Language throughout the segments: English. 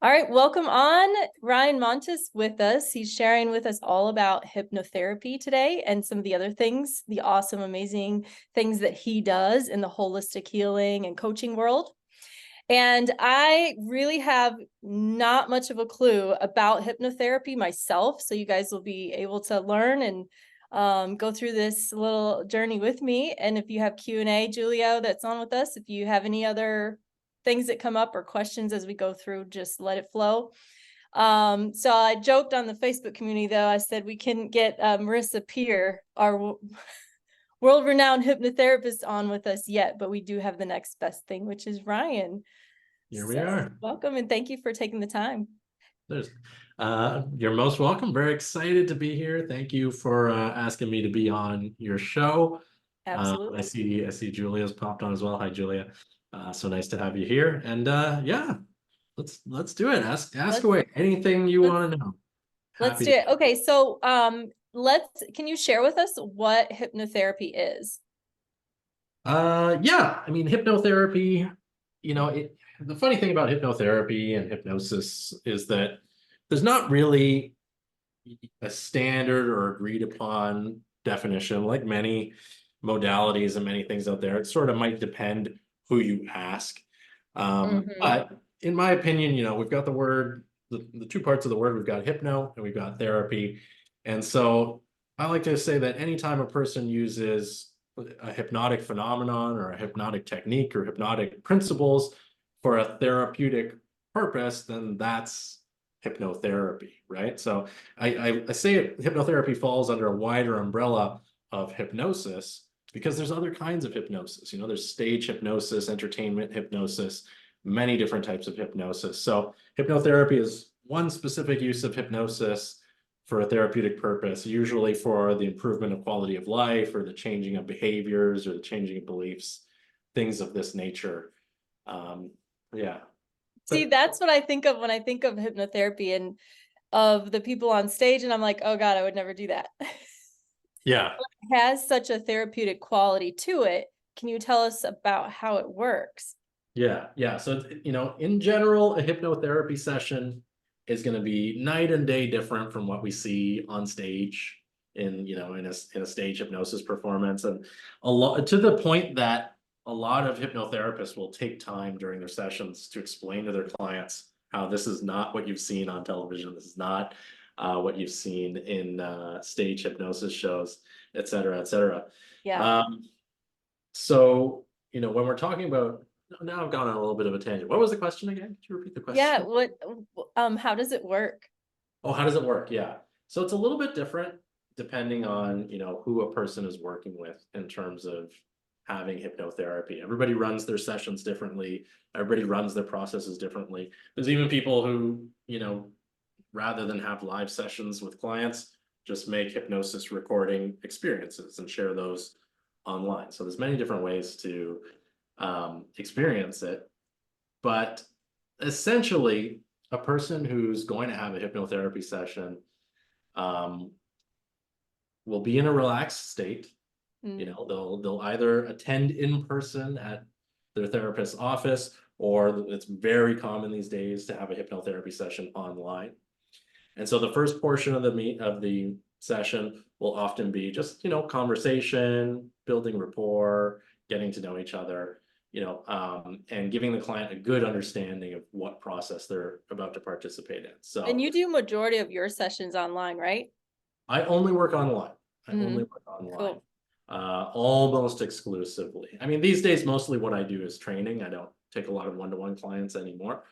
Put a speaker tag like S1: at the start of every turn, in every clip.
S1: All right, welcome on Ryan Montis with us. He's sharing with us all about hypnotherapy today and some of the other things, the awesome, amazing things that he does in the holistic healing and coaching world. And I really have not much of a clue about hypnotherapy myself. So you guys will be able to learn and go through this little journey with me. And if you have Q&A, Julio, that's on with us, if you have any other things that come up or questions as we go through, just let it flow. So I joked on the Facebook community, though. I said we couldn't get Marissa Peer, our world-renowned hypnotherapist, on with us yet, but we do have the next best thing, which is Ryan.
S2: Here we are.
S1: Welcome, and thank you for taking the time.
S2: You're most welcome. Very excited to be here. Thank you for asking me to be on your show.
S1: Absolutely.
S2: I see Julia's popped on as well. Hi, Julia. So nice to have you here. And yeah, let's do it. Ask away. Anything you want to know.
S1: Let's do it. Okay, so can you share with us what hypnotherapy is?
S2: Yeah, I mean, hypnotherapy, the funny thing about hypnotherapy and hypnosis is that there's not really a standard or agreed upon definition, like many modalities and many things out there. It sort of might depend who you ask. But in my opinion, we've got the two parts of the word. We've got hypno and we've got therapy. And so I like to say that anytime a person uses a hypnotic phenomenon or a hypnotic technique or hypnotic principles for a therapeutic purpose, then that's hypnotherapy, right? So I say hypnotherapy falls under a wider umbrella of hypnosis because there's other kinds of hypnosis. There's stage hypnosis, entertainment hypnosis, many different types of hypnosis. So hypnotherapy is one specific use of hypnosis for a therapeutic purpose, usually for the improvement of quality of life or the changing of behaviors or the changing of beliefs, things of this nature. Yeah.
S1: See, that's what I think of when I think of hypnotherapy and of the people on stage, and I'm like, oh God, I would never do that.
S2: Yeah.
S1: It has such a therapeutic quality to it. Can you tell us about how it works?
S2: Yeah. So, in general, a hypnotherapy session is going to be night and day different from what we see on stage in a stage hypnosis performance, and a lot to the point that a lot of hypnotherapists will take time during their sessions to explain to their clients how this is not what you've seen on television. This is not what you've seen in stage hypnosis shows, et cetera, et cetera.
S1: Yeah.
S2: So, when we're talking about, now I've gone on a little bit of a tangent. What was the question again? Could you repeat the question?
S1: Yeah, how does it work?
S2: Oh, how does it work? Yeah. So it's a little bit different depending on, who a person is working with in terms of having hypnotherapy. Everybody runs their sessions differently. Everybody runs their processes differently. There's even people who, rather than have live sessions with clients, just make hypnosis recording experiences and share those online. So there's many different ways to experience it. But essentially, a person who's going to have a hypnotherapy session will be in a relaxed state. They'll either attend in person at their therapist's office, or it's very common these days to have a hypnotherapy session online. And so the first portion of the session will often be just, conversation, building rapport, getting to know each other, and giving the client a good understanding of what process they're about to participate in. So,
S1: and you do majority of your sessions online, right?
S2: I only work online. Cool. Almost exclusively. I mean, these days, mostly what I do is training. I don't take a lot of one-to-one clients anymore.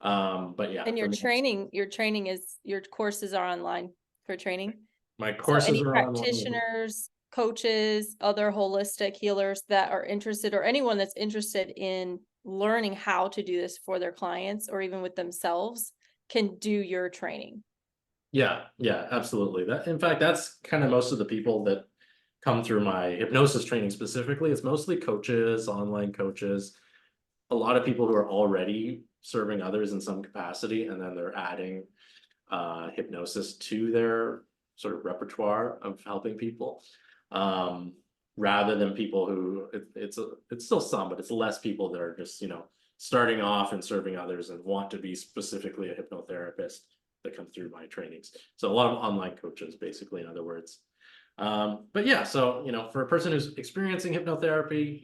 S2: But yeah.
S1: And your courses are online for training?
S2: My courses are online.
S1: Practitioners, coaches, other holistic healers that are interested, or anyone that's interested in learning how to do this for their clients or even with themselves, can do your training.
S2: Yeah, absolutely. In fact, that's kind of most of the people that come through my hypnosis training specifically. It's mostly coaches, online coaches, a lot of people who are already serving others in some capacity, and then they're adding hypnosis to their sort of repertoire of helping people, rather than people who it's still some, but it's less people that are just starting off and serving others and want to be specifically a hypnotherapist that come through my trainings. So a lot of online coaches, basically, in other words. But yeah, so, for a person who's experiencing hypnotherapy,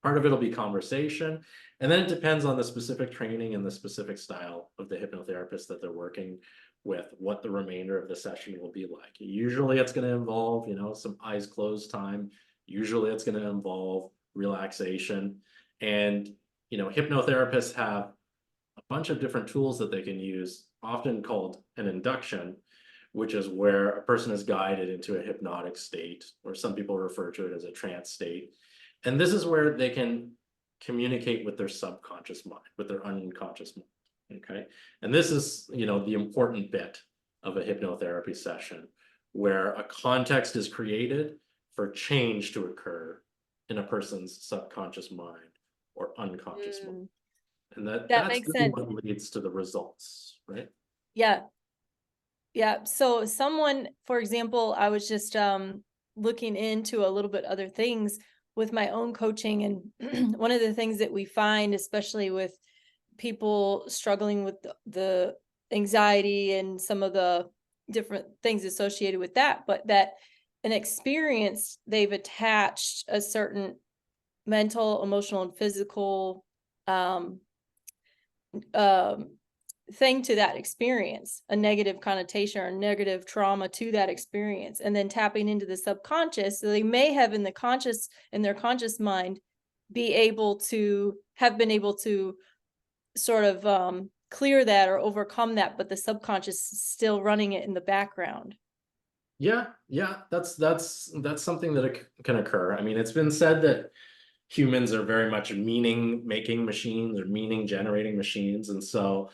S2: part of it'll be conversation. And then it depends on the specific training and the specific style of the hypnotherapist that they're working with, what the remainder of the session will be like. Usually it's going to involve, some eyes closed time. Usually it's going to involve relaxation. And, hypnotherapists have a bunch of different tools that they can use, often called an induction, which is where a person is guided into a hypnotic state, or some people refer to it as a trance state. And this is where they can communicate with their subconscious mind, with their unconscious mind. Okay. And this is, the important bit of a hypnotherapy session, where a context is created for change to occur in a person's subconscious mind or unconscious mind. And
S1: That
S2: that's
S1: makes
S2: really
S1: sense.
S2: what leads to the results, right?
S1: Yeah. Yeah. So someone, for example, I was just looking into a little bit other things with my own coaching. And one of the things that we find, especially with people struggling with the anxiety and some of the different things associated with that, but that an experience, they've attached a certain mental, emotional, and physical um, um, thing to that experience, a negative connotation or a negative trauma to that experience, and then tapping into the subconscious. So they may have in their conscious mind be able to have been able to sort of clear that or overcome that, but the subconscious is still running it in the background.
S2: Yeah, that's something that can occur. I mean, it's been said that humans are very much meaning making machines or meaning generating machines. And so,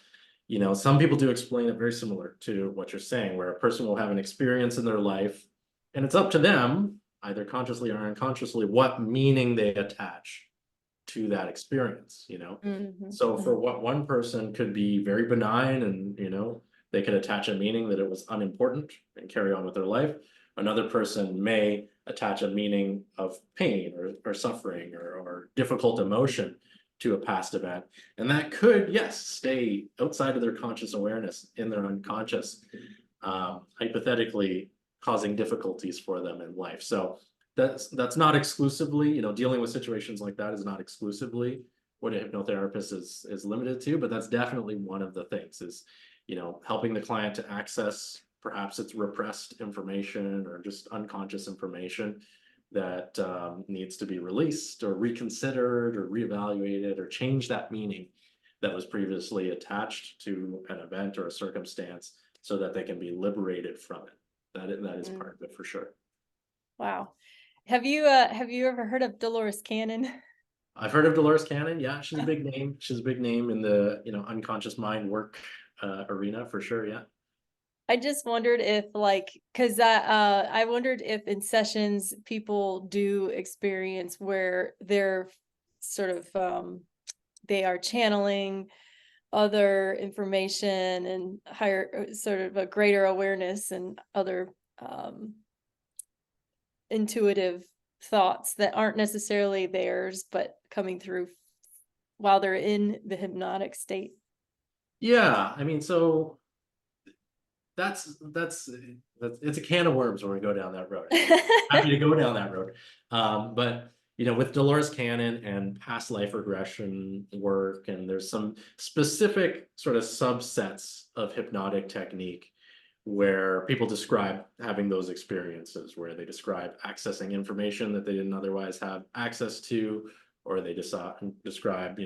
S2: some people do explain it very similar to what you're saying, where a person will have an experience in their life, and it's up to them, either consciously or unconsciously, what meaning they attach to that experience. So for what one person could be very benign, and they could attach a meaning that it was unimportant and carry on with their life. Another person may attach a meaning of pain or suffering or difficult emotion to a past event. And that could, yes, stay outside of their conscious awareness in their unconscious, hypothetically causing difficulties for them in life. So that's not exclusively, dealing with situations like that is not exclusively what a hypnotherapist is limited to, but that's definitely one of the things is, helping the client to access perhaps it's repressed information or just unconscious information that needs to be released or reconsidered or reevaluated or change that meaning that was previously attached to an event or a circumstance so that they can be liberated from it. That is part of it for sure.
S1: Wow. Have you ever heard of Dolores Cannon?
S2: I've heard of Dolores Cannon. Yeah, she's a big name. She's a big name in the unconscious mind work arena for sure. Yeah.
S1: I just wondered if because I wondered if in sessions people do experience where they're sort of they are channeling other information and higher sort of a greater awareness and other intuitive thoughts that aren't necessarily theirs, but coming through while they're in the hypnotic state.
S2: Yeah, I mean, so that's it's a can of worms when we go down that road. Happy to go down that road. But with Dolores Cannon and past life regression work, and there's some specific sort of subsets of hypnotic technique where people describe having those experiences, where they describe accessing information that they didn't otherwise have access to, or they describe,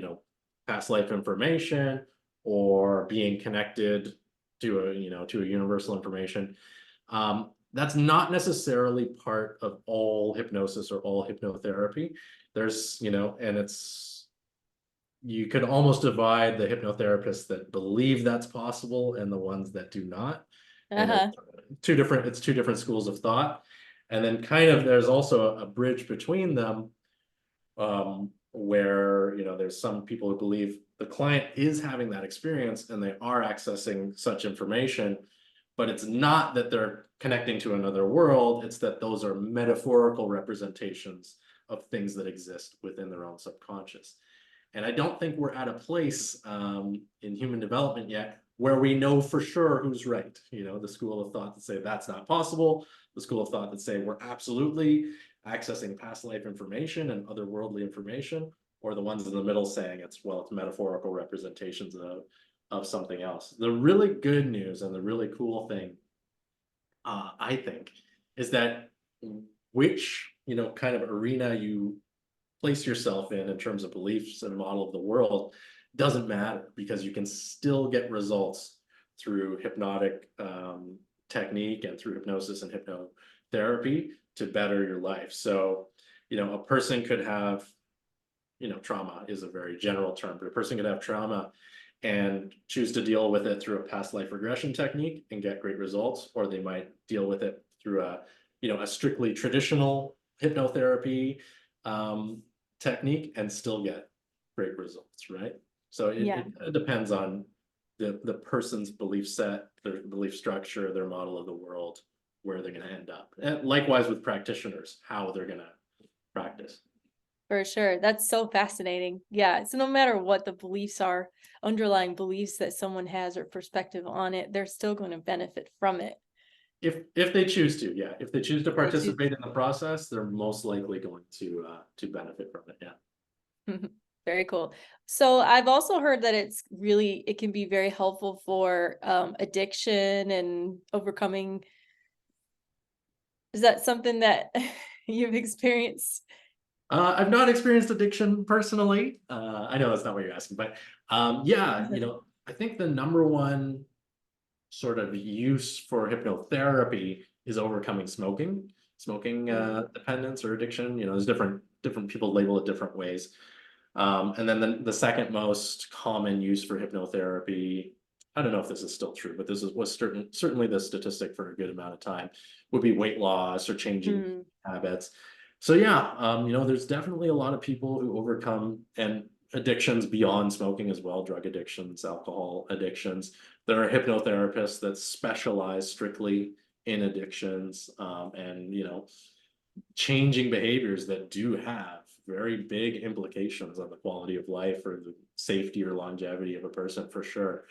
S2: past life information or being connected to a universal information. That's not necessarily part of all hypnosis or all hypnotherapy. There's, and you could almost divide the hypnotherapists that believe that's possible and the ones that do not. And it's two different schools of thought. And then kind of there's also a bridge between them, where there's some people who believe the client is having that experience and they are accessing such information, but it's not that they're connecting to another world, it's that those are metaphorical representations of things that exist within their own subconscious. And I don't think we're at a place in human development yet where we know for sure who's right. You know, the school of thought that say that's not possible, the school of thought that say we're absolutely accessing past life information and otherworldly information, or the ones in the middle saying it's metaphorical representations of something else. The really good news and the really cool thing, I think, is that which, you know, kind of arena you place yourself in terms of beliefs and model of the world doesn't matter, because you can still get results through hypnotic technique and through hypnosis and hypnotherapy to better your life. So, you know, a person could have, you know, trauma is a very general term, but a person could have trauma and choose to deal with it through a past life regression technique and get great results, or they might deal with it through a, you know, a strictly traditional hypnotherapy technique and still get great results, right? So
S1: Yeah,
S2: it depends on the person's belief set, their belief structure, their model of the world, where they're going to end up. And likewise with practitioners, how they're going to practice.
S1: for sure. That's so fascinating. Yeah. So no matter what the beliefs are, underlying beliefs that someone has or perspective on it, they're still going to benefit from it.
S2: If they choose to, yeah. If they choose to
S1: They choose.
S2: participate in the process, they're most likely going to benefit from it. Yeah.
S1: Very cool. So I've also heard that it can be very helpful for addiction and overcoming. Is that something that you've experienced?
S2: I've not experienced addiction personally. I know that's not what you're asking, but yeah, you know, I think the number one sort of use for hypnotherapy is overcoming smoking
S1: Mm,
S2: dependence or addiction. You know, there's different people label it different ways. And then the second most common use for hypnotherapy, I don't know if this is still true, but was certainly the statistic for a good amount of time, would be weight loss or changing
S1: mm,
S2: habits. So yeah, you know, there's definitely a lot of people who overcome and addictions beyond smoking as well, drug addictions, alcohol addictions. There are hypnotherapists that specialize strictly in addictions, and you know, changing behaviors that do have very big implications on the quality of life or the safety or longevity of a person for sure.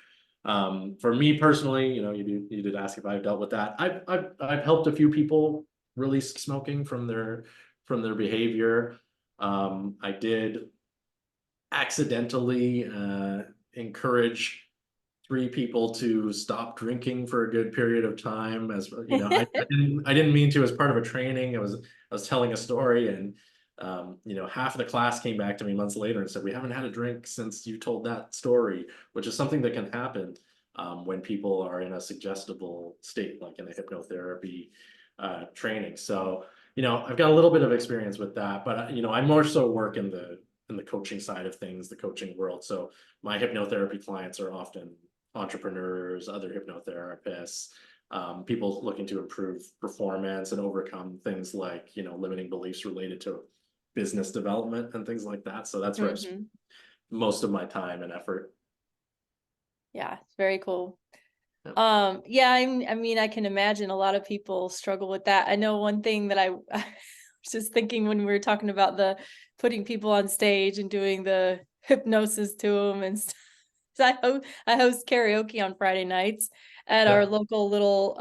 S2: For me personally, you know, you did ask if I've dealt with that. I've helped a few people release smoking from their behavior. I did accidentally encourage three people to stop drinking for a good period of time. As you know, I didn't mean to as part of a training. I was telling a story, and you know, half of the class came back to me months later and said, we haven't had a drink since you told that story, which is something that can happen when people are in a suggestible state, like in a hypnotherapy training. So, you know, I've got a little bit of experience with that, but you know, I more so work in the coaching side of things, the coaching world. So my hypnotherapy clients are often entrepreneurs, other hypnotherapists, people looking to improve performance and overcome things like, you know, limiting beliefs related to business development and things like that. So that's where I spend
S1: mhm.
S2: most of my time and effort.
S1: Yeah, it's very cool.
S2: Yeah.
S1: Yeah, I mean, I can imagine a lot of people struggle with that. I know one thing that I was just thinking when we were talking about the putting people on stage and doing the hypnosis to them and stuff. So I host karaoke on Friday nights at our
S2: Yeah.
S1: local little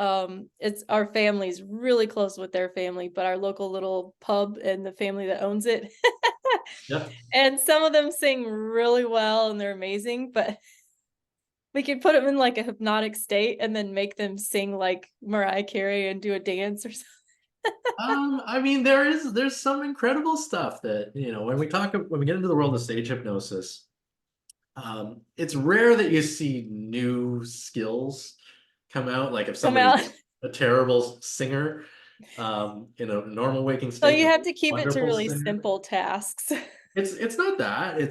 S1: it's our family's really close with their family, but our local little pub and the family that owns it.
S2: Yeah.
S1: And some of them sing really well and they're amazing, but we could put them in, like, a hypnotic state and then make them sing like Mariah Carey and do a dance or something.
S2: I mean, there's some incredible stuff that, you know, when we get into the world of stage hypnosis, it's rare that you see new skills come out. Like if
S1: Come out.
S2: somebody's a terrible singer, in a normal waking
S1: So
S2: state,
S1: you
S2: but
S1: have to keep it to
S2: wonderful
S1: really
S2: singer.
S1: simple tasks.
S2: It's not that.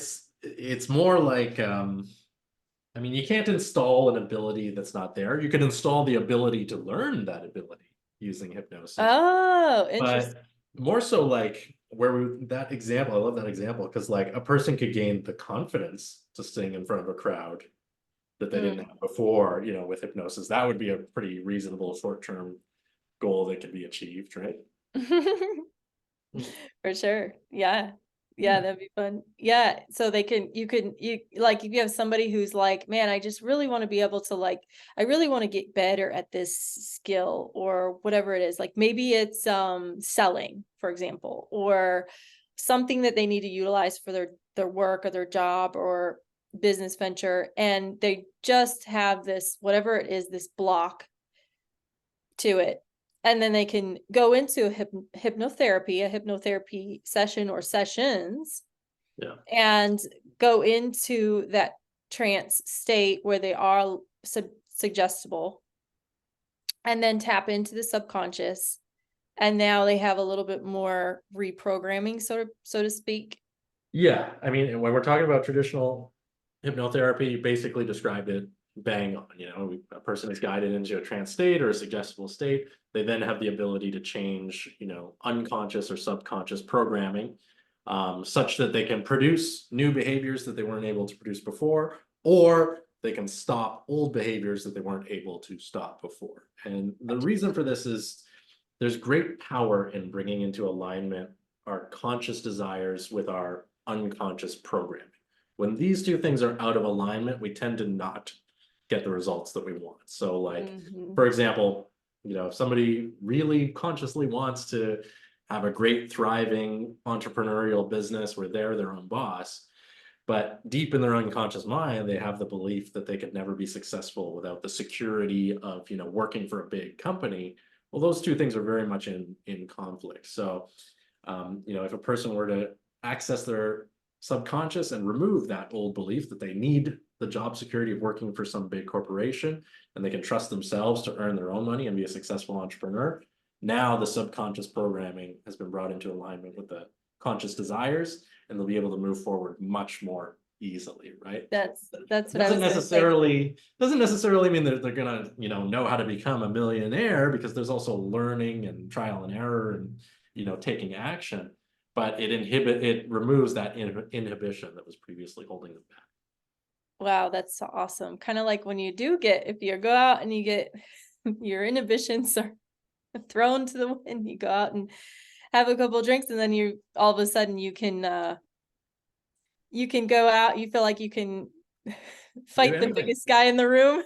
S2: It's more like I mean, you can't install an ability that's not there. You can install the ability to learn that ability using hypnosis.
S1: Oh, interesting.
S2: But more so like that example, I love that example because like a person could gain the confidence to sing in front of a crowd that they didn't
S1: Mm.
S2: have before, you know, with hypnosis. That would be a pretty reasonable short-term goal that could be achieved, right? Mm.
S1: For sure. Yeah. Yeah, that'd be fun. Yeah, so you like if you have somebody who's like, man, I just really want to be able to like, I really want to get better at this skill or whatever it is. Like maybe it's selling, for example, or something that they need to utilize for their work or their job or business venture, and they just have this whatever it is, this block to it. And then they can go into a hypnotherapy session or sessions
S2: Yeah.
S1: and go into that trance state where they are suggestible and then tap into the subconscious. And now they have a little bit more reprogramming, so to speak.
S2: Yeah, I mean, when we're talking about traditional hypnotherapy, you basically described it bang on. A person is guided into a trance state or a suggestible state. They then have the ability to change, unconscious or subconscious programming, such that they can produce new behaviors that they weren't able to produce before, or they can stop old behaviors that they weren't able to stop before. And the reason for this is there's great power in bringing into alignment our conscious desires with our unconscious programming. When these two things are out of alignment, we tend to not get the results that we want. So, like,
S1: Mhm.
S2: for example, if somebody really consciously wants to have a great, thriving entrepreneurial business where they're their own boss, but deep in their unconscious mind, they have the belief that they could never be successful without the security of, working for a big company. Well, those two things are very much in conflict. So, if a person were to access their subconscious and remove that old belief that they need the job security of working for some big corporation and they can trust themselves to earn their own money and be a successful entrepreneur, now the subconscious programming has been brought into alignment with the conscious desires, and they'll be able to move forward much more easily, right?
S1: That's what I was gonna say.
S2: Doesn't necessarily mean that they're gonna know how to become a millionaire, because there's also learning and trial and error and taking action, but it removes that inhibition that was previously holding them back.
S1: Wow, that's so awesome. Kind of like when you do get, if you go out and you get your inhibitions are thrown to the wind, you go out and have a couple of drinks, and then you all of a sudden you can go out, you feel like you can
S2: Do
S1: fight the
S2: anything.
S1: biggest guy in the room.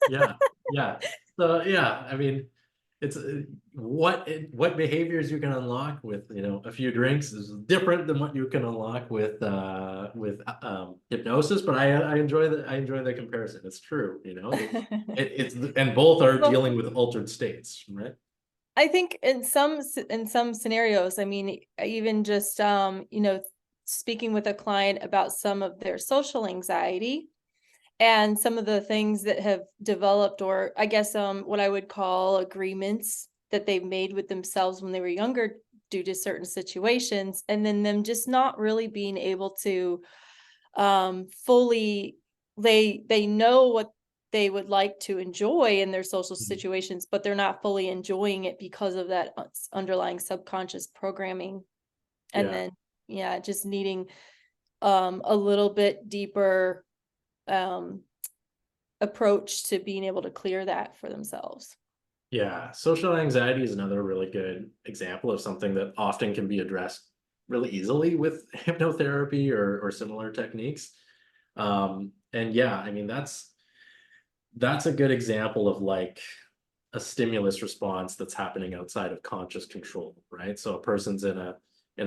S2: Yeah, yeah. So yeah, I mean, it's what behaviors you can unlock with a few drinks is different than what you can unlock with hypnosis. But I enjoy the comparison. It's true, it's and both are
S1: Well,
S2: dealing with altered states, right?
S1: I think in some scenarios, I mean, even just speaking with a client about some of their social anxiety and some of the things that have developed, or I guess what I would call agreements that they've made with themselves when they were younger due to certain situations, and then them just not really being able to fully, they know what they would like to enjoy in their social
S2: Mhm.
S1: situations, but they're not fully enjoying it because of that underlying subconscious programming. And
S2: Yeah.
S1: then yeah, just needing a little bit deeper um approach to being able to clear that for themselves.
S2: Yeah, social anxiety is another really good example of something that often can be addressed really easily with hypnotherapy or similar techniques. And yeah, I mean that's a good example of like a stimulus response that's happening outside of conscious control, right? So a person's in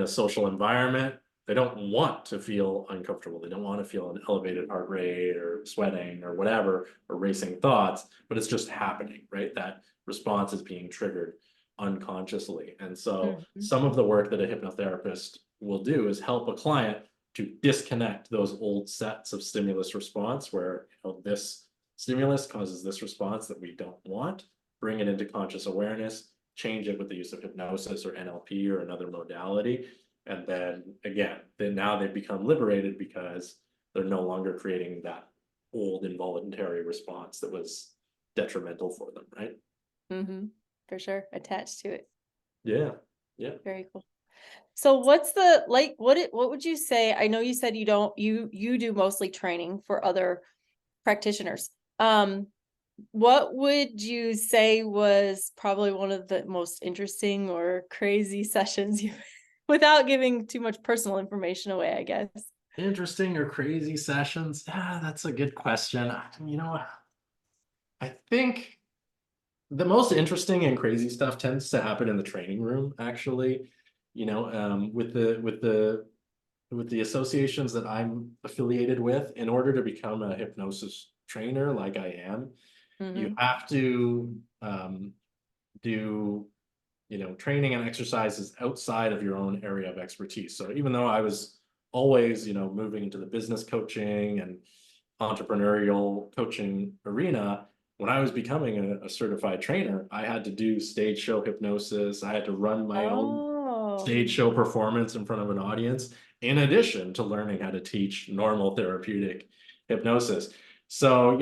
S2: a social environment, they don't want to feel uncomfortable. They don't want to feel an elevated heart rate or sweating or whatever, or racing thoughts, but it's just happening, right? That response is being triggered unconsciously. And so
S1: Mhm.
S2: some of the work that a hypnotherapist will do is help a client to disconnect those old sets of stimulus response where this stimulus causes this response that we don't want, bring it into conscious awareness, change it with the use of hypnosis or NLP or another modality. And then again, now they've become liberated because they're no longer creating that old involuntary response that was detrimental for them, right?
S1: Mhm. For sure, attached to it.
S2: Yeah. Yeah.
S1: Very cool. So what's the like what would you say? I know you said you don't you do mostly training for other practitioners. What would you say was probably one of the most interesting or crazy sessions you without giving too much personal information away, I guess.
S2: Interesting or crazy sessions? That's a good question. I think the most interesting and crazy stuff tends to happen in the training room, actually. With the associations that I'm affiliated with, in order to become a hypnosis trainer like I am, you
S1: Hmm.
S2: have to do training and exercises outside of your own area of expertise. So even though I was always moving into the business coaching and entrepreneurial coaching arena, when I was becoming a certified trainer, I had to do stage show hypnosis. I had to run my own
S1: Oh,
S2: stage show performance in front of an audience, in addition to learning how to teach normal therapeutic hypnosis. So,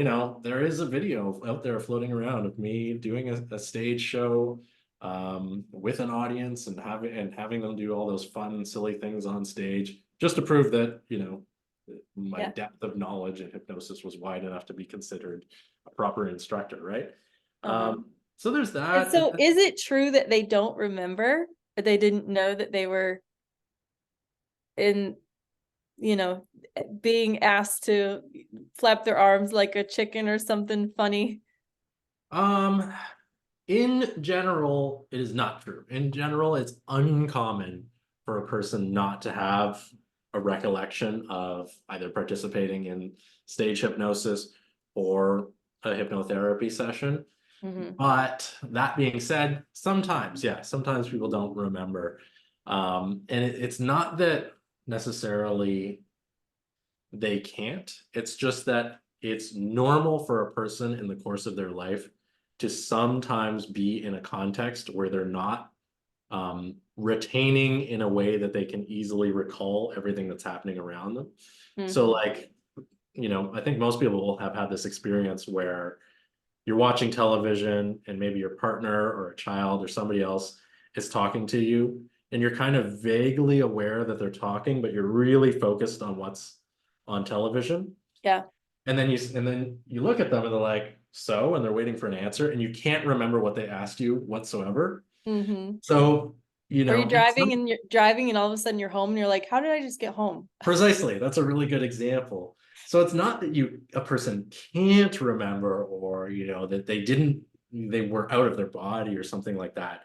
S2: there is a video out there floating around of me doing a stage show with an audience, and having them do all those fun, silly things on stage, just to prove that, my
S1: yeah.
S2: depth of knowledge in hypnosis was wide enough to be considered a proper instructor, right?
S1: Uh-huh.
S2: So there's
S1: And
S2: that.
S1: so is it true that they don't remember, or they didn't know that they were in, you know, being asked to flap their arms like a chicken or something funny?
S2: Um, in general, it is not true. In general, it's uncommon for a person not to have a recollection of either participating in stage hypnosis or a hypnotherapy session.
S1: Hmm.
S2: But that being said, sometimes, yeah, sometimes people don't remember. And it's not that necessarily they can't. It's just that it's normal for a person in the course of their life to sometimes be in a context where they're not retaining in a way that they can easily recall everything that's happening around them. So,
S1: Hmm.
S2: like, I think most people will have had this experience where you're watching television and maybe your partner or a child or somebody else is talking to you, and you're kind of vaguely aware that they're talking, but you're really focused on what's on television.
S1: Yeah.
S2: And then you look at them and they're like, so, and they're waiting for an answer, and you can't remember what they asked you whatsoever.
S1: Hmm.
S2: So,
S1: Or you're
S2: it's
S1: driving and you're driving and all of a sudden you're home and you're like, how did I just get home?
S2: precisely, that's a really good example. So it's not that a person can't remember, or that they were out of their body or something like that.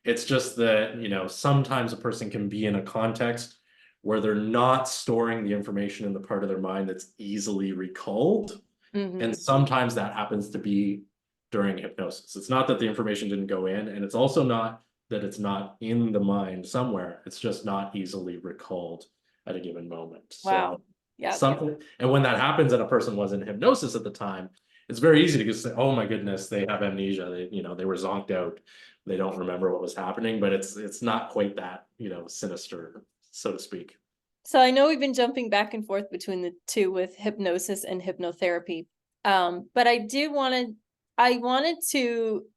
S2: It's just that sometimes a person can be in a context where they're not storing the information in the part of their mind that's easily recalled. And
S1: Hmm.
S2: sometimes that happens to be during hypnosis. It's not that the information didn't go in, and it's also not that it's not in the mind somewhere. It's just not easily recalled at a given moment.
S1: Wow.
S2: So
S1: Yeah.
S2: something, and when that happens and a person was in hypnosis at the time, it's very easy to just say, "Oh my goodness, they have amnesia. They were zonked out. They don't remember what was happening." But it's not quite that, sinister, so to speak.
S1: So I know we've been jumping back and forth between the two with hypnosis and hypnotherapy. But I wanted to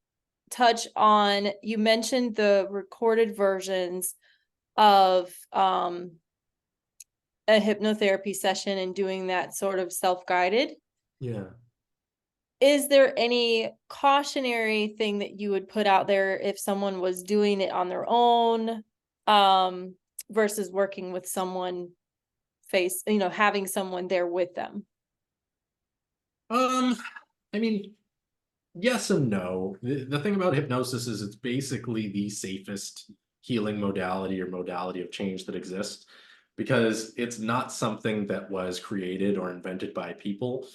S1: touch on, you mentioned the recorded versions of a hypnotherapy session and doing that sort of self-guided.
S2: Yeah.
S1: Is there any cautionary thing that you would put out there if someone was doing it on their own, um, versus working with someone having someone there with them?
S2: Um, I mean, yes and no. The thing about hypnosis is it's basically the safest healing modality or modality of change that exists, because it's not something that was created or invented by people.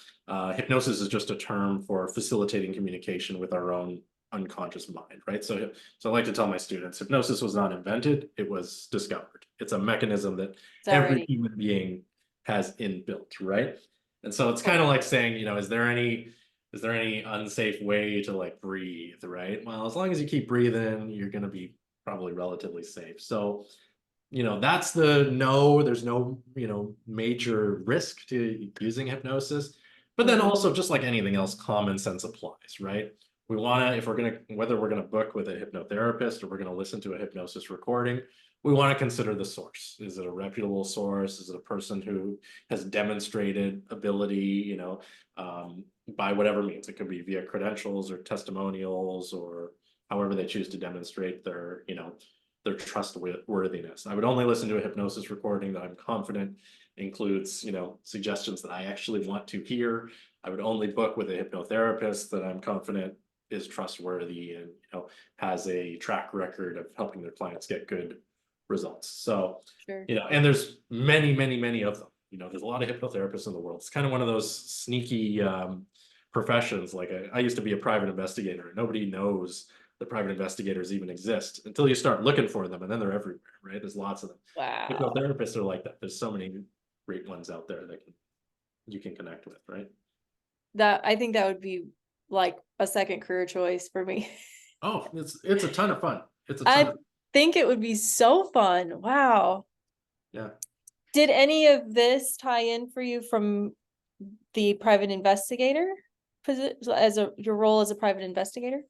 S2: Hypnosis is just a term for facilitating communication with our own unconscious mind, right? So I like to tell my students, hypnosis was not invented, it was discovered. It's a mechanism that
S1: It's
S2: every
S1: already
S2: human being has inbuilt, right? And so it's kind
S1: cool.
S2: of like saying, is there any unsafe way to like breathe, right? Well, as long as you keep breathing, you're going to be probably relatively safe. So, that's the no, there's no, major risk to using hypnosis. But then
S1: Mhm.
S2: also, just like anything else, common sense applies, right? We want to, if we're going to, whether we're going to book with a hypnotherapist or we're going to listen to a hypnosis recording, we want to consider the source. Is it a reputable source? Is it a person who has demonstrated ability, by whatever means? It could be via credentials or testimonials, or however they choose to demonstrate their trustworthiness. I would only listen to a hypnosis recording that I'm confident includes, suggestions that I actually want to hear. I would only book with a hypnotherapist that I'm confident is trustworthy and, has a track record of helping their clients get good results. So,
S1: Sure.
S2: and there's many, many, many of them. There's a lot of hypnotherapists in the world. It's kind of one of those sneaky professions. Like I used to be a private investigator. Nobody knows that private investigators even exist until you start looking for them, and then they're everywhere, right? There's lots of them.
S1: Wow.
S2: Hypnotherapists are like that. There's so many great ones out there that you can connect with, right?
S1: I think that would be like a second career choice for me.
S2: Oh, it's a ton of fun. It's a ton
S1: I
S2: of
S1: think it would be so fun. Wow.
S2: yeah.
S1: Did any of this tie in for you from the private investigator your role as a private investigator?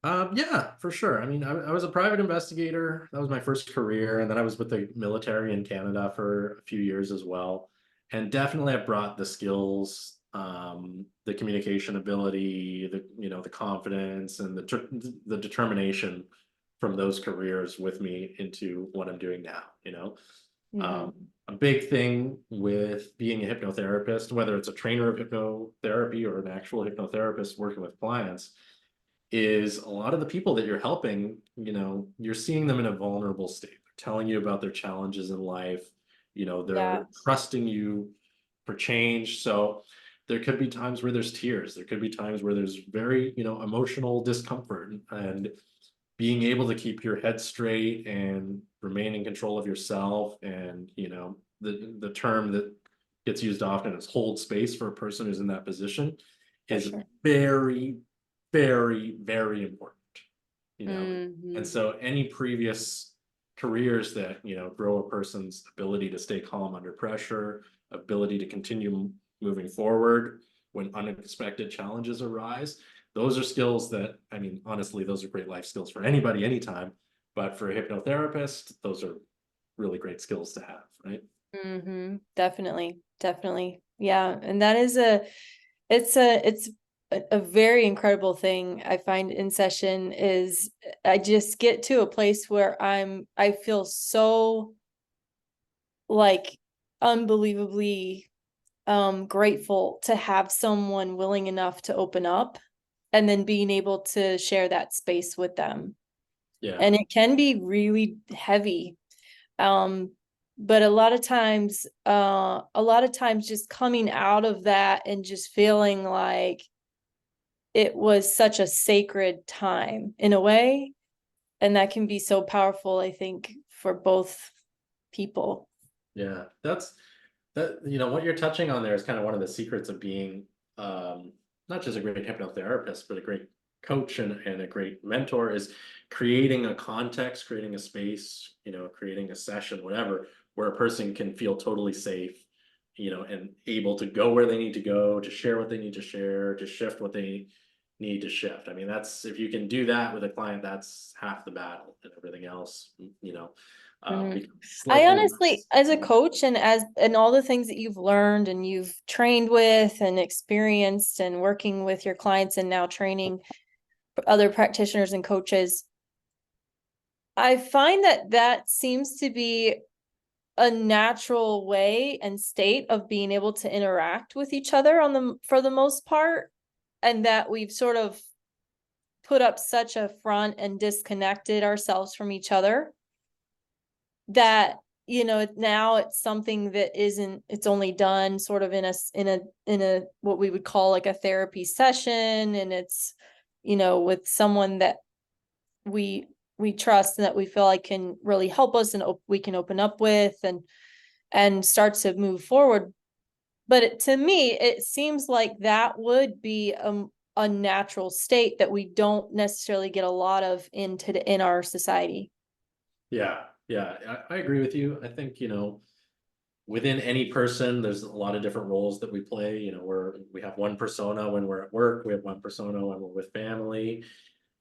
S2: Yeah, for sure. I mean, I was a private investigator. That was my first career, and then I was with the military in Canada for a few years as well. And definitely, I brought the skills, the communication ability, the confidence, and the determination from those careers with me into what I'm doing now.
S1: Mhm.
S2: A big thing with being a hypnotherapist, whether it's a trainer of hypnotherapy or an actual hypnotherapist working with clients, is a lot of the people that you're helping, you're seeing them in a vulnerable state. They're telling you about their challenges in life.
S1: Yeah,
S2: They're trusting you for change. So there could be times where there's tears. There could be times where there's very, emotional discomfort, and being able to keep your head straight and remain in control of yourself. And, the term that gets used often is hold space for a person who's in that position
S1: for
S2: is
S1: sure.
S2: very, very, very important, and
S1: Mhm.
S2: so any previous careers that, grow a person's ability to stay calm under pressure, ability to continue moving forward when unexpected challenges arise, those are skills that, I mean, honestly, those are great life skills for anybody, anytime. But for a hypnotherapist, those are really great skills to have, right?
S1: Definitely. Definitely. Yeah. And that is it's a very incredible thing I find in session is I just get to a place where I feel so like unbelievably grateful to have someone willing enough to open up and then being able to share that space with them.
S2: Yeah.
S1: And it can be really heavy. Um, but a lot of times just coming out of that and just feeling like it was such a sacred time in a way. And that can be so powerful, I think, for both people.
S2: Yeah, what you're touching on there is kind of one of the secrets of being not just a great hypnotherapist, but a great coach and a great mentor, is creating a context, creating a space, creating a session, whatever, where a person can feel totally safe, and able to go where they need to go, to share what they need to share, to shift what they need to shift. I mean, that's, if you can do that with a client, that's half the battle, and everything else,
S1: Mhm.
S2: becomes
S1: I
S2: slightly
S1: honestly,
S2: less.
S1: as a coach and all the things that you've learned and you've trained with and experienced and working with your clients and now training other practitioners and coaches, I find that seems to be a natural way and state of being able to interact with each other for the most part, and that we've sort of put up such a front and disconnected ourselves from each other that now it's something that isn't it's only done sort of in a what we would call like a therapy session, and it's with someone that we we trust and that we feel like can really help us and we can open up with and start to move forward. But to me it seems like that would be a natural state that we don't necessarily get a lot of in our society.
S2: Yeah, yeah, I agree with you. I think, within any person, there's a lot of different roles that we play. We have one persona when we're at work, we have one persona when we're with family.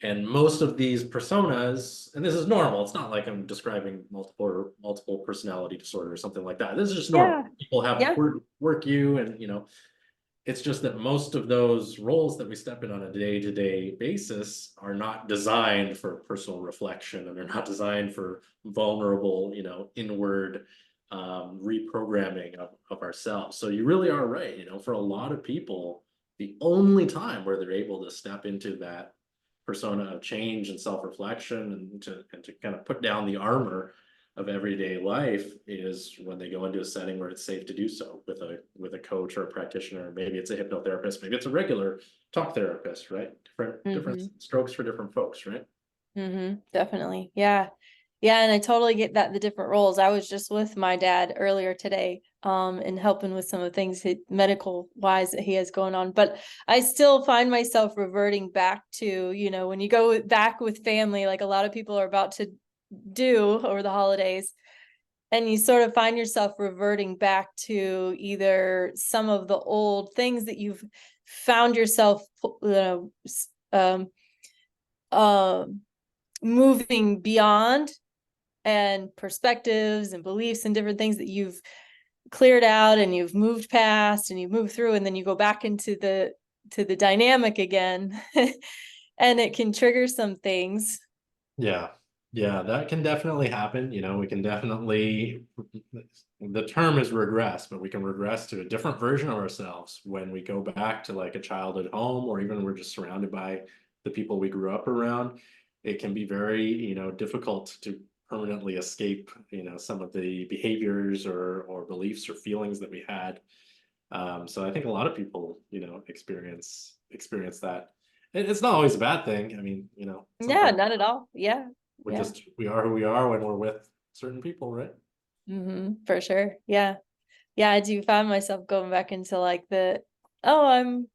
S2: And most of these personas, and this is normal, it's not like I'm describing multiple personality disorder or something like that. This is just normal.
S1: Yeah.
S2: People have
S1: Yeah.
S2: work you, and It's just that most of those roles that we step in on a day-to-day basis are not designed for personal reflection, and they're not designed for vulnerable, inward reprogramming of ourselves. So you really are right. For a lot of people, the only time where they're able to step into that persona of change and self-reflection, and to kind of put down the armor of everyday life is when they go into a setting where it's safe to do so with a coach or a practitioner. Maybe it's a hypnotherapist, maybe it's a regular talk therapist, right? Different
S1: Mm-hmm.
S2: strokes for different folks, right?
S1: Mm-hmm. Definitely. Yeah. Yeah. And I totally get that, the different roles. I was just with my dad earlier today, and helping with some of the things medical wise that he has going on. But I still find myself reverting back to, when you go back with family, like a lot of people are about to do over the holidays, and you sort of find yourself reverting back to either some of the old things that you've found yourself, um, um, moving beyond, and perspectives and beliefs and different things that you've cleared out and you've moved past and you've moved through, and then you go back into the dynamic again. And it can trigger some things.
S2: Yeah. Yeah, that can definitely happen. We can definitely, the term is regress, but we can regress to a different version of ourselves when we go back to like a childhood home, or even we're just surrounded by the people we grew up around. It can be very, difficult to permanently escape, some of the behaviors or beliefs or feelings that we had. So I think a lot of people, experience that. It's not always a bad thing. I mean,
S1: Yeah,
S2: sometimes
S1: not at all. Yeah. Yeah.
S2: we are who we are when we're with certain people, right?
S1: For sure. Yeah. Yeah, I do find myself going back into like oh, I'm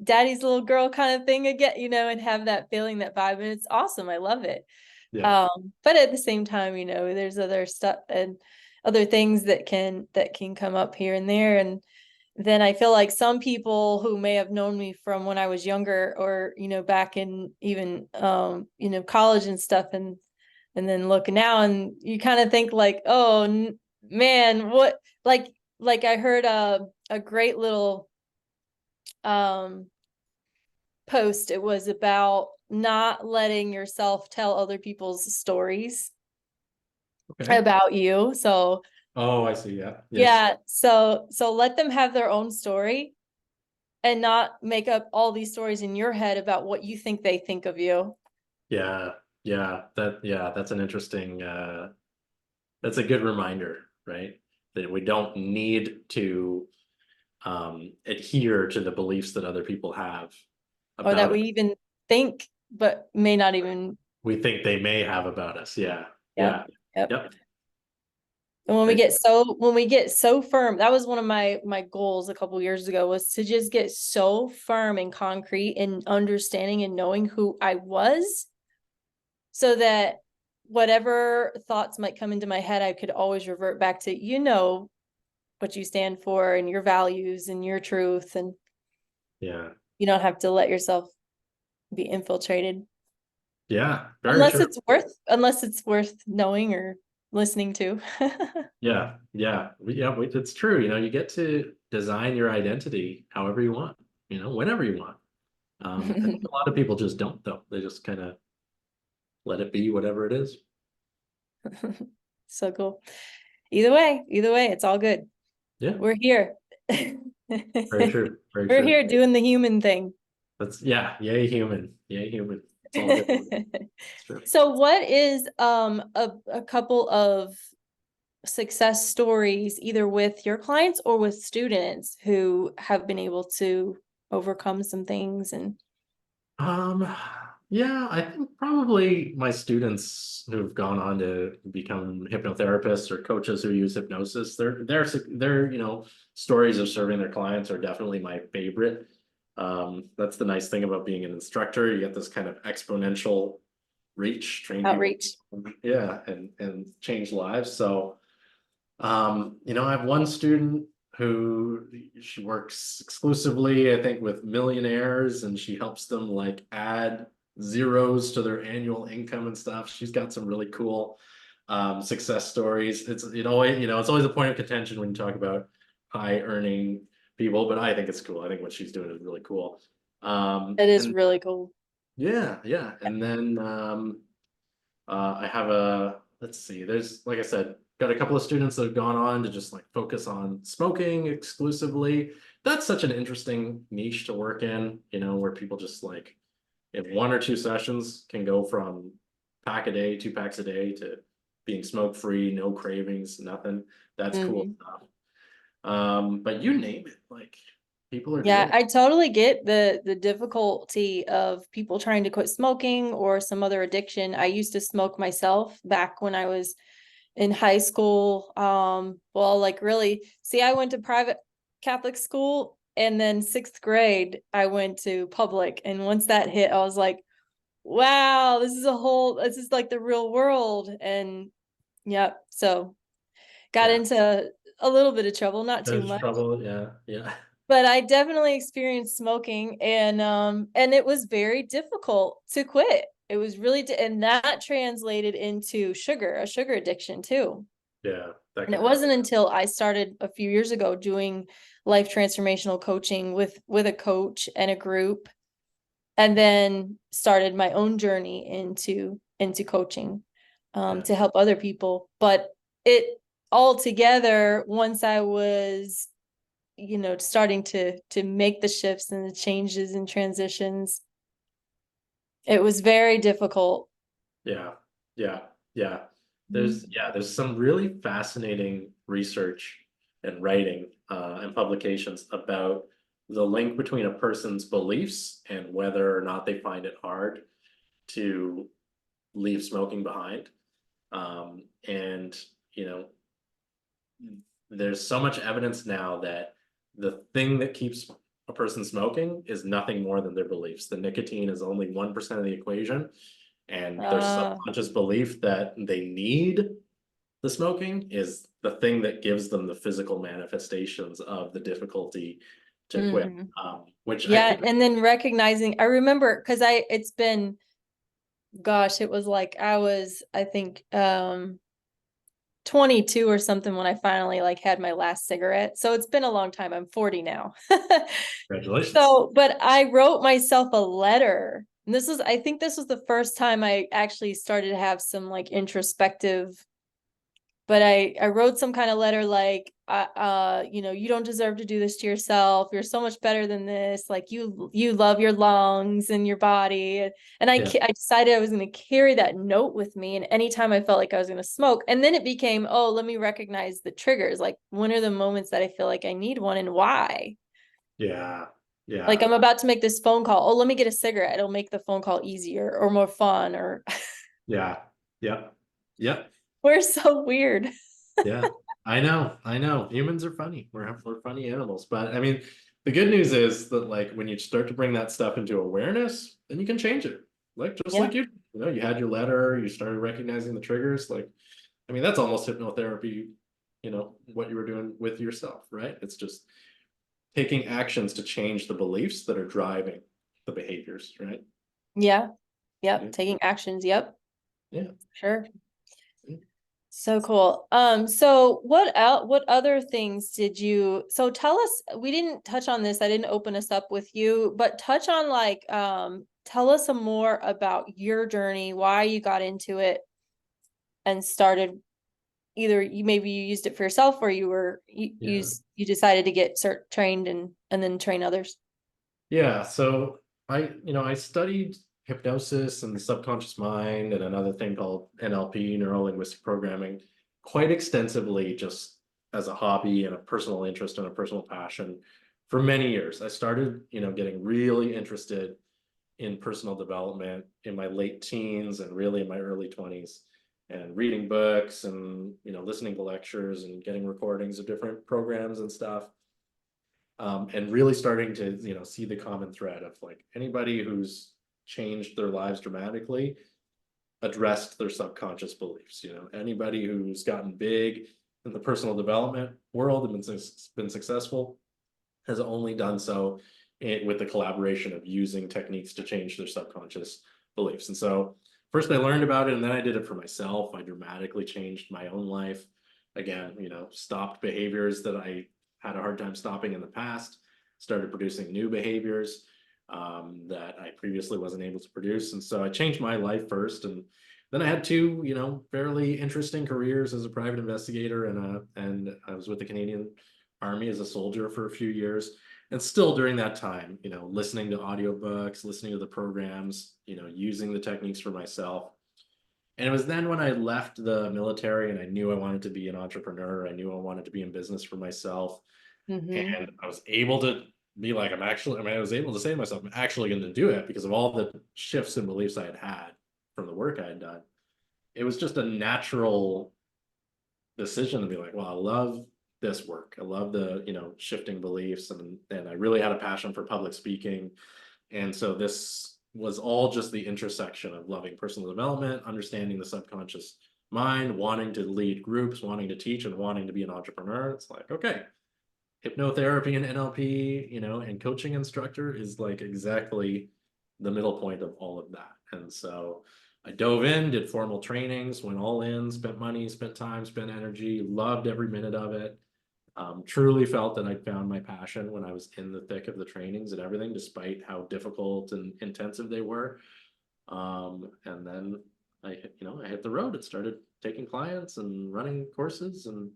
S1: daddy's little girl kind of thing again, and have that feeling, that vibe, and it's awesome. I love it.
S2: Yeah.
S1: But at the same time, there's other stuff and other things that can come up here and there. And then I feel like some people who may have known me from when I was younger, or, back in even, college and stuff, and then look now, and you kind of think like, oh man, what, like I heard a great little um post. It was about not letting yourself tell other people's stories
S2: Okay.
S1: about you. So
S2: Oh, I see. Yeah. Yes.
S1: yeah, so let them have their own story, and not make up all these stories in your head about what you think they think of you.
S2: Yeah. Yeah. That's an interesting, that's a good reminder, right? That we don't need to adhere to the beliefs that other people have
S1: Or that
S2: about
S1: we
S2: us.
S1: even think, but may not even.
S2: We think they may have about us. Yeah.
S1: Yep.
S2: Yeah.
S1: Yep.
S2: Yep.
S1: And when we
S2: I,
S1: get so firm, that was one of my goals a couple years ago, was to just get so firm and concrete in understanding and knowing who I was, so that whatever thoughts might come into my head, I could always revert back to, what you stand for and your values and your truth, and
S2: yeah.
S1: you don't have to let yourself be infiltrated,
S2: Yeah. Very
S1: unless
S2: true.
S1: it's worth knowing or listening to.
S2: Yeah, yeah, it's true. You get to design your identity however you want, whenever you want. I think a lot of people just don't, though. They just kind of let it be whatever it is.
S1: So cool. Either way, it's all good.
S2: Yeah,
S1: We're here.
S2: very true, very
S1: We're
S2: true.
S1: here doing the human thing.
S2: Yeah, yay human, yay human. It's all good. It's true.
S1: So what is a couple of success stories, either with your clients or with students, who have been able to overcome some things? And
S2: Um, yeah, I think probably my students who've gone on to become hypnotherapists or coaches who use hypnosis, their stories of serving their clients are definitely my favorite. That's the nice thing about being an instructor. You get this kind of exponential reach, train people,
S1: outreach.
S2: yeah, and change lives. So I have one student who she works exclusively, I think, with millionaires, and she helps them like add zeros to their annual income and stuff. She's got some really cool success stories. It's always a point of contention when you talk about high earning people, but I think it's cool. I think what she's doing is really cool.
S1: It is
S2: And
S1: really cool.
S2: yeah. And then I have let's see, there's, like I said, got a couple of students that have gone on to just like focus on smoking exclusively. That's such an interesting niche to work in, where people just like in 1 or 2 sessions can go from pack a day, 2 packs a day to being smoke free, no cravings, nothing. That's cool
S1: Mhm.
S2: stuff. But you name it, like people are
S1: Yeah,
S2: doing it.
S1: I totally get the difficulty of people trying to quit smoking or some other addiction. I used to smoke myself back when I was in high school. Well, like really, see, I went to private Catholic school, and then 6th grade, I went to public. And once that hit, I was like, wow, this is like the real world. And yeah, so got
S2: Yeah.
S1: into a little bit of trouble, not too
S2: There's
S1: much.
S2: trouble. Yeah.
S1: But I definitely experienced smoking, and it was very difficult to quit. It was really and that translated into a sugar addiction too.
S2: Yeah. That
S1: And
S2: can
S1: it
S2: happen.
S1: wasn't until I started a few years ago doing life transformational coaching with a coach and a group, and then started my own journey into coaching,
S2: Yeah.
S1: to help other people. But it all together, once I was starting to make the shifts and the changes and transitions, it was very difficult.
S2: Yeah. Yeah. Yeah.
S1: Mhm.
S2: There's some really fascinating research and writing and publications about the link between a person's beliefs and whether or not they find it hard to leave smoking behind. And you know, there's so much evidence now that the thing that keeps a person smoking is nothing more than their beliefs. The nicotine is only 1% of the equation, and their
S1: uh
S2: subconscious belief that they need the smoking is the thing that gives them the physical manifestations of the difficulty to quit.
S1: mhm.
S2: Which I
S1: Yeah,
S2: think,
S1: and then recognizing, I remember, because it's been, gosh, it was like I think 22 or something when I finally like had my last cigarette. So it's been a long time. I'm 40 now.
S2: congratulations.
S1: So, but I wrote myself a letter. And I think this was the first time I actually started to have some like introspective, but I wrote some kind of letter like, you don't deserve to do this to yourself. You're so much better than this. Like you love your lungs and your body. And
S2: Yeah,
S1: I decided I was going to carry that note with me. And anytime I felt like I was going to smoke, and then it became, oh, let me recognize the triggers. Like, when are the moments that I feel like I need one, and why?
S2: yeah,
S1: Like,
S2: yeah,
S1: I'm about to make this phone call. Oh, let me get a cigarette. It'll make the phone call easier or more fun. Or
S2: yeah, yeah, yeah.
S1: we're so weird.
S2: Yeah, I know. Humans are funny. We're funny animals. But I mean, the good news is that like when you start to bring that stuff into awareness, then you can change it. Like just
S1: Yeah.
S2: like you had your letter, you started recognizing the triggers. Like, I mean, that's almost hypnotherapy, what you were doing with yourself, right? It's just taking actions to change the beliefs that are driving the behaviors, right?
S1: Yeah. Yep.
S2: Yeah.
S1: Taking actions. Yep.
S2: Yeah.
S1: Sure. So cool. So what other things did you, so tell us, we didn't touch on this. I didn't open us up with you, but touch on like, tell us some more about your journey, why you got into it and started, either you used it for yourself, or
S2: Yeah.
S1: you decided to get trained and then train others.
S2: Yeah, so I studied hypnosis and the subconscious mind and another thing called NLP, neuro linguistic programming, quite extensively just as a hobby and a personal interest and a personal passion for many years. I started, getting really interested in personal development in my late teens and really in my early 20s, and reading books and, listening to lectures and getting recordings of different programs and stuff, and really starting to see the common thread of like anybody who's changed their lives dramatically addressed their subconscious beliefs. Anybody who's gotten big in the personal development world and been successful has only done so with the collaboration of using techniques to change their subconscious beliefs. And so first I learned about it, and then I did it for myself. I dramatically changed my own life. Again, stopped behaviors that I had a hard time stopping in the past, started producing new behaviors that I previously wasn't able to produce. And so I changed my life first. And then I had two, fairly interesting careers as a private investigator, and I was with the Canadian Army as a soldier for a few years. And still during that time, listening to audiobooks, listening to the programs, using the techniques for myself. And it was then when I left the military and I knew I wanted to be an entrepreneur, I knew I wanted to be in business for myself.
S1: Mm-hmm.
S2: And I was able to be like, I was able to say to myself, I'm actually going to do it because of all the shifts and beliefs I had from the work I had done. It was just a natural decision to be like, well, I love this work. I love the, shifting beliefs, and I really had a passion for public speaking. And so this was all just the intersection of loving personal development, understanding the subconscious mind, wanting to lead groups, wanting to teach, and wanting to be an entrepreneur. It's like, okay, hypnotherapy and NLP, and coaching instructor is like exactly the middle point of all of that. And so I dove in, did formal trainings, went all in, spent money, spent time, spent energy, loved every minute of it. Truly felt that I'd found my passion when I was in the thick of the trainings and everything, despite how difficult and intensive they were. And then I hit the road and started taking clients and running courses, and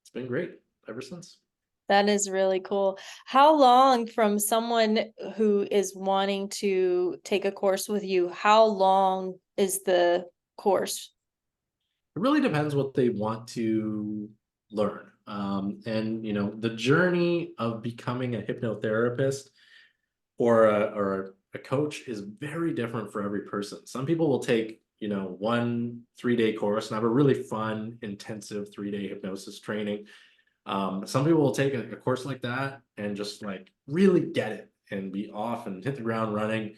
S2: it's been great ever since.
S1: That is really cool. How long from someone who is wanting to take a course with you, how long is the course?
S2: It really depends what they want to learn. And the journey of becoming a hypnotherapist or a coach is very different for every person. Some people will take, 1 3-day course and have a really fun, intensive 3-day hypnosis training. Some people will take a course like that and just like really get it and be off and hit the ground running,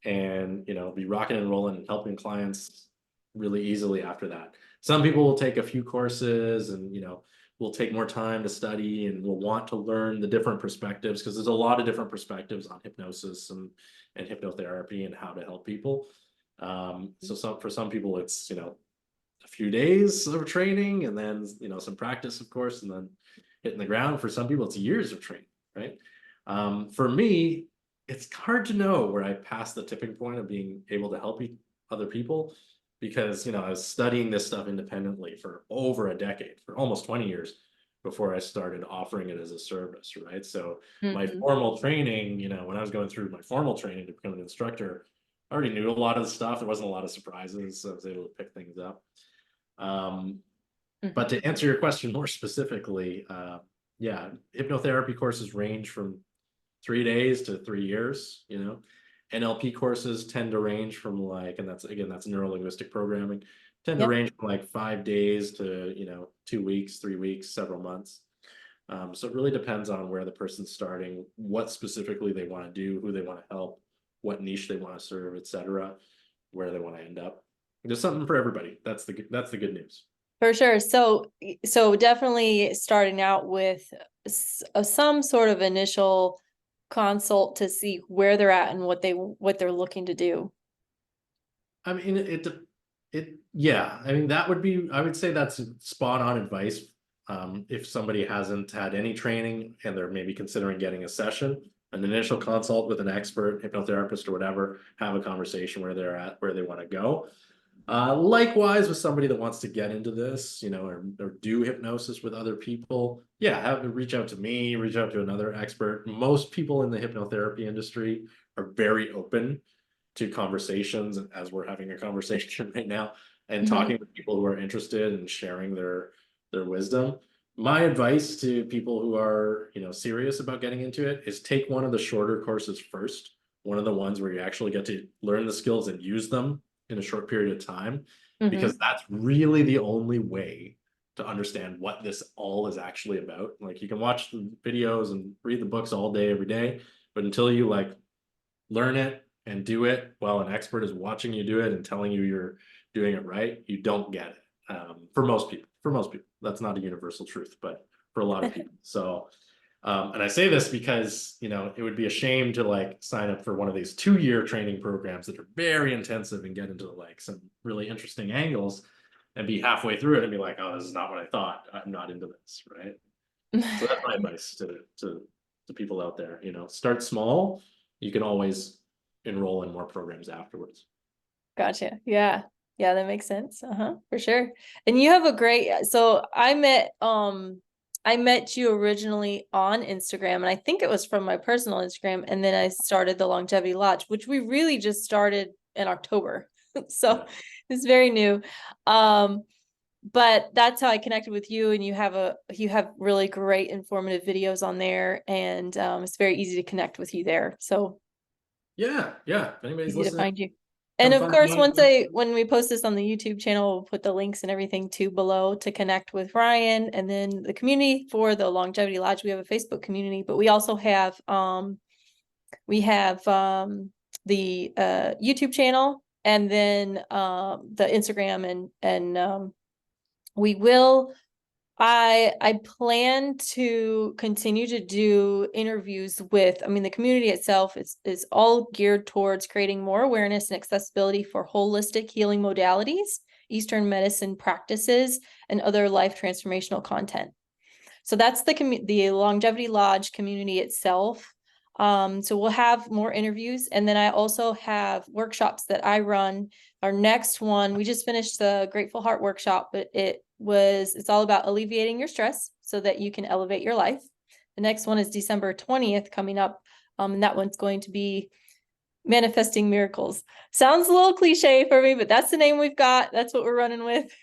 S2: and be rocking and rolling and helping clients really easily after that. Some people will take a few courses and will take more time to study and will want to learn the different perspectives, because there's a lot of different perspectives on hypnosis and hypnotherapy and how to help people. So for some people it's a few days of training and then some practice, of course, and then hitting the ground. For some people it's years of training, right? For me, it's hard to know where I passed the tipping point of being able to help other people, because I was studying this stuff independently for over a decade, for almost 20 years, before I started offering it as a service, right? So my
S1: Mhm.
S2: formal training, when I was going through my formal training to become an instructor, I already knew a lot of the stuff. There wasn't a lot of surprises, so I was able to pick things up. But
S1: Mhm.
S2: to answer your question more specifically, yeah, hypnotherapy courses range from 3 days to 3 years. NLP courses tend to range from and that's neuro-linguistic programming, tend to
S1: Yep.
S2: range from like 5 days to 2 weeks, 3 weeks, several months. So it really depends on where the person's starting, what specifically they want to do, who they want to help, what niche they want to serve, etc., where they want to end up. There's something for everybody. That's the good news.
S1: For sure. So definitely starting out with some sort of initial consult to see where they're at and what they're looking to do.
S2: I mean, yeah. I mean, I would say that's spot on advice. If somebody hasn't had any training and they're maybe considering getting a session, an initial consult with an expert, hypnotherapist or whatever, have a conversation where they're at, where they want to go. Likewise, with somebody that wants to get into this, or do hypnosis with other people, yeah, reach out to me, reach out to another expert. Most people in the hypnotherapy industry are very open to conversations, as we're having a conversation right now, and
S1: Mhm.
S2: talking to people who are interested and sharing their wisdom. My advice to people who are serious about getting into it is take one of the shorter courses first, one of the ones where you actually get to learn the skills and use them in a short period of time, because
S1: Mhm.
S2: that's really the only way to understand what this all is actually about. Like, you can watch the videos and read the books all day every day, but until you learn it and do it while an expert is watching you do it and telling you you're doing it right, you don't get it. For most people, that's not a universal truth, but for a lot of people. So, and I say this because, it would be a shame to sign up for one of these 2-year training programs that are very intensive and get into some really interesting angles and be halfway through it and be like, oh, this is not what I thought. I'm not into this, right? So that's my advice to people out there, start small. You can always enroll in more programs afterwards.
S1: Gotcha. Yeah. Yeah, that makes sense. For sure. And you have a great, so I met you originally on Instagram, and I think it was from my personal Instagram, and then I started the Longevity Lodge, which we really just started in October. So
S2: Yeah.
S1: it's very new. But that's how I connected with you, and you have really great informative videos on there, and it's very easy to connect with you there. So
S2: Yeah, yeah. If anybody's
S1: easy to
S2: listening,
S1: find you. And
S2: come
S1: of
S2: find
S1: course,
S2: me.
S1: when we post this on the YouTube channel, we'll put the links and everything too below to connect with Ryan, and then the community for the Longevity Lodge. We have a Facebook community, but we also have the YouTube channel, and then the Instagram, and we will I plan to continue to do interviews with, I mean, the community itself is all geared towards creating more awareness and accessibility for holistic healing modalities, Eastern medicine practices, and other life transformational content. So that's the Longevity Lodge community itself. So we'll have more interviews, and then I also have workshops that I run. Our next one, we just finished the Grateful Heart workshop, but it's all about alleviating your stress so that you can elevate your life. The next one is December 20th coming up, and that one's going to be manifesting miracles. Sounds a little cliche for me, but that's the name we've got. That's what we're running with.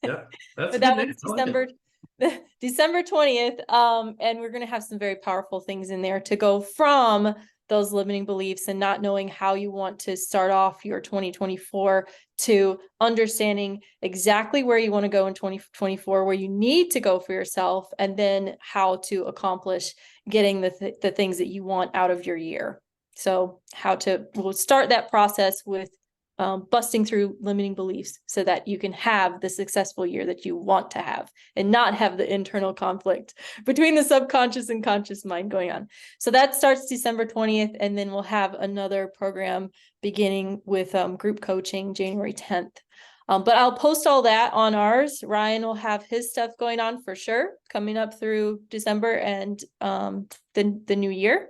S2: Yeah, that's a
S1: But
S2: good
S1: that
S2: name.
S1: one's
S2: I like it.
S1: December 20th. And we're gonna have some very powerful things in there to go from those limiting beliefs and not knowing how you want to start off your 2024 to understanding exactly where you want to go in 2024, where you need to go for yourself, and then how to accomplish getting the things that you want out of your year. So we'll start that process with busting through limiting beliefs so that you can have the successful year that you want to have and not have the internal conflict between the subconscious and conscious mind going on. So that starts December 20th, and then we'll have another program beginning with group coaching January 10th. But I'll post all that on ours. Ryan will have his stuff going on for sure coming up through December and the new year.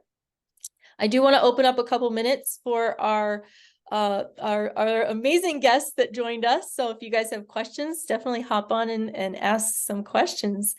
S1: I do want to open up a couple minutes for our amazing guests that joined us. So if you guys have questions, definitely hop on and ask some questions.